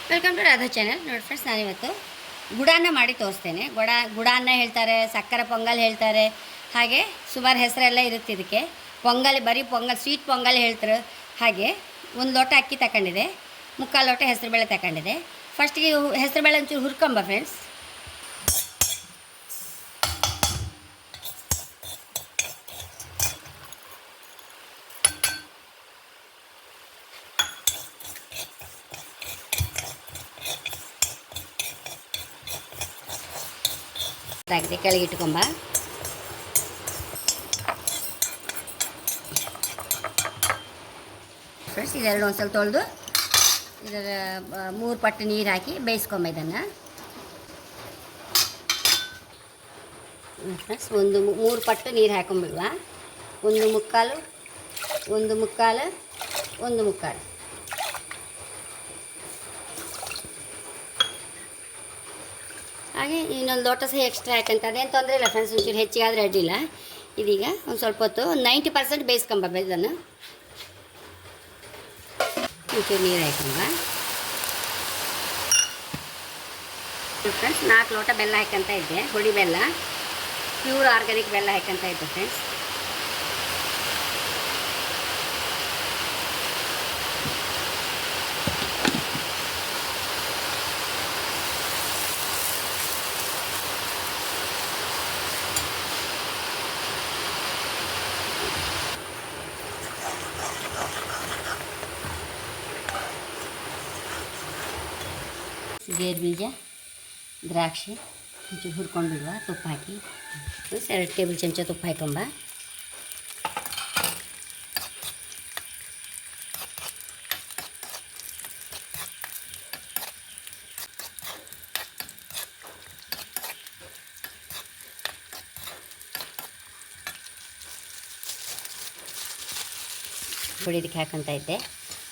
Welcome to Radha channel. ನೋಡಿ friends, ನಾನಿವತ್ತು ಗುಡಾನ್ನ ಮಾಡಿ ತೋರಿಸ್ತೇನೆ. ಗುಡಾನ್ನ ಹೇಳ್ತಾರೆ, ಸಕ್ಕರೆ ಪೊಂಗಲ್ ಹೇಳ್ತಾರೆ, ಹಾಗೆ ಸುಮಾರು ಹೆಸರೆಲ್ಲ ಇರುತ್ತೆ ಇದಕ್ಕೆ. ಪೊಂಗಲ್, ಬರೀ ಪೊಂಗಲ್, ಸ್ವೀಟ್ ಪೊಂಗಲ್ ಹೇಳ್ತಾರೆ. ಹಾಗೆ ಒಂದು ಲೋಟ ಅಕ್ಕಿ ತಗೊಂಡಿದೆ, ಮುಕ್ಕಾಲು ಲೋಟ ಹೆಸರುಬೇಳೆ ತಗೊಂಡಿದೆ. ಫಸ್ಟಿಗೆ ಹೆಸರುಬೇಳೆ ಒಂಚೂರು ಹುರ್ಕೊಂಬ ಫ್ರೆಂಡ್ಸ್. ಆಗಿದೆ, ಕೆಳಗೆ ಇಟ್ಕೊಂಬ. ಫ್ರೆಂಡ್ಸ್, ಇದೆರಡು ಒಂದು ಸ್ವಲ್ಪ ತೊಳೆದು ಇದರ 3 ಪಟ್ಟು ನೀರು ಹಾಕಿ ಬೇಯಿಸ್ಕೊಂಬ ಇದನ್ನು. ಫ್ರೆಂಡ್ಸ್, 3 ಪಟ್ಟು ನೀರು ಹಾಕೊಂಬಿಡುವ. 1 ಮುಕ್ಕಾಲು 1 ಮುಕ್ಕಾಲು 1 ಮುಕ್ಕಾಲು. ಹಾಗೆ ಇನ್ನೊಂದು ಲೋಟ ಸಹ ಎಕ್ಸ್ಟ್ರಾ ಹಾಕಂತ, ಅದೇನು ತೊಂದರೆ ಇಲ್ಲ ಫ್ರೆಂಡ್ಸ್. ಒಂಚೂರು ಹೆಚ್ಚಿಗೆ ಆದರೆ ಅಡ್ಡಿಲ್ಲ. ಇದೀಗ ಒಂದು ಸ್ವಲ್ಪ ಹೊತ್ತು 90% ಬೇಯಿಸ್ಕೊಂಬ ಇದನ್ನು. ಒಂಚೂರು ನೀರು ಹಾಕೊಂಬ ಫ್ರೆಂಡ್ಸ್. 4 ಲೋಟ ಬೆಲ್ಲ ಹಾಕಂತ ಇದ್ದೆ, ಹುಳಿ ಬೆಲ್ಲ, ಪ್ಯೂರ್ ಆರ್ಗ್ಯಾನಿಕ್ ಬೆಲ್ಲ ಹಾಕಂತ ಇದ್ದೆ ಫ್ರೆಂಡ್ಸ್. ಗೇರು ಬೀಜ, ದ್ರಾಕ್ಷಿ ಒಂಚೂರು ಹುರ್ಕೊಂಡ್ಬಿಡುವ, ತುಪ್ಪ ಹಾಕಿ. 2 ಟೇಬಲ್ ಚಮಚ ತುಪ್ಪ ಹಾಕೊಂಬ. ಪುಡಿ ಇದಕ್ಕೆ ಹಾಕೊಂತ ಇದ್ದೆ.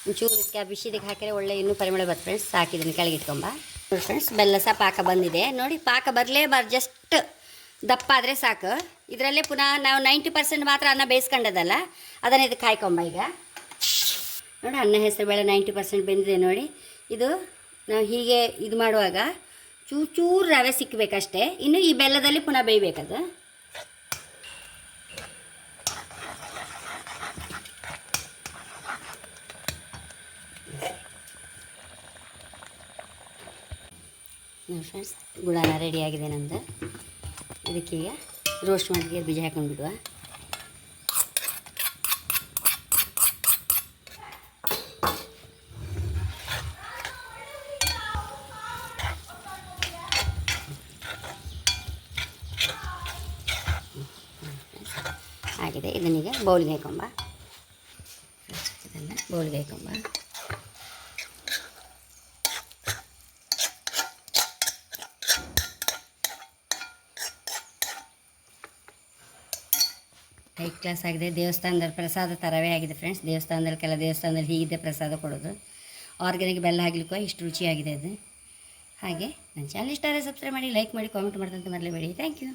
ಒಂಚೂರು ಇದಕ್ಕೆ ಬಿಸಿದಕ್ಕೆ ಹಾಕಿದ್ರೆ ಒಳ್ಳೆ ಇನ್ನೂ ಪರಿಮಳ ಬರ್ತದೆ ಫ್ರೆಂಡ್ಸ್. ಸಾಕಿದ್ದೀನಿ, ಕೆಳಗೆ ಇಟ್ಕೊಂಬ. ನೋಡಿ ಫ್ರೆಂಡ್ಸ್, ಬೆಲ್ಲ ಸಹ ಪಾಕ ಬಂದಿದೆ. ನೋಡಿ, ಪಾಕ ಬರಲೇಬಾರ್ದು, ಜಸ್ಟ್ ದಪ್ಪ ಆದರೆ ಸಾಕು. ಇದರಲ್ಲೇ ಪುನಃ ನಾವು 90% ಮಾತ್ರ ಅನ್ನ ಬೇಯಿಸ್ಕೊಂಡದಲ್ಲ, ಅದನ್ನು ಇದಕ್ಕೆ ಹಾಕೊಂಬ. ಈಗ ನೋಡಿ, ಅನ್ನ ಹೆಸರುಬೇಳೆ 90% ಬೆಂದಿದೆ. ನೋಡಿ, ಇದು ನಾವು ಹೀಗೆ ಇದು ಮಾಡುವಾಗ ಚೂರು ರವೆ ಸಿಕ್ಕಬೇಕಷ್ಟೇ. ಇನ್ನು ಈ ಬೆಲ್ಲದಲ್ಲಿ ಪುನಃ ಬೇಯಬೇಕದು. ನೋಡಿ ಫ್ರೆಂಡ್ಸ್, ಗುಡಾನ ರೆಡಿಯಾಗಿದೆ ನಮ್ಮದು. ಇದಕ್ಕೀಗ ರೋಸ್ಟ್ ಮಾಡಿಗೆ ಬೀಜ ಹಾಕೊಂಡ್ಬಿಡುವ. ಆಗಿದೆ, ಇದನ್ನೀಗ ಬೌಲಿಗೆ ಹಾಕೊಂಬ. ಇದನ್ನು ಬೌಲಿಗೆ ಹಾಕೊಂಬ. ಹೈ ಕ್ಲಾಸ್ ಆಗಿದೆ. ದೇವಸ್ಥಾನದಲ್ಲಿ ಪ್ರಸಾದ ಥರವೇ ಆಗಿದೆ ಫ್ರೆಂಡ್ಸ್. ದೇವಸ್ಥಾನದಲ್ಲಿ ಹೀಗಿದೆ ಪ್ರಸಾದ ಕೊಡೋದು. ಆರ್ಗ್ಯಾನಿಕ್ ಬೆಲ್ಲ ಹಾಕ್ಲಿಕ್ಕೂ ಇಷ್ಟು ರುಚಿಯಾಗಿದೆ ಅದು. ಹಾಗೆ ನನ್ನ ಚಾನಲ್ ಇಷ್ಟ ಆದರೆ ಸಬ್ಸ್ಕ್ರೈಬ್ ಮಾಡಿ, ಲೈಕ್ ಮಾಡಿ, ಕಾಮೆಂಟ್ ಮಾಡ್ದಂತ ಮರಲೇಬೇಡಿ. Thank you.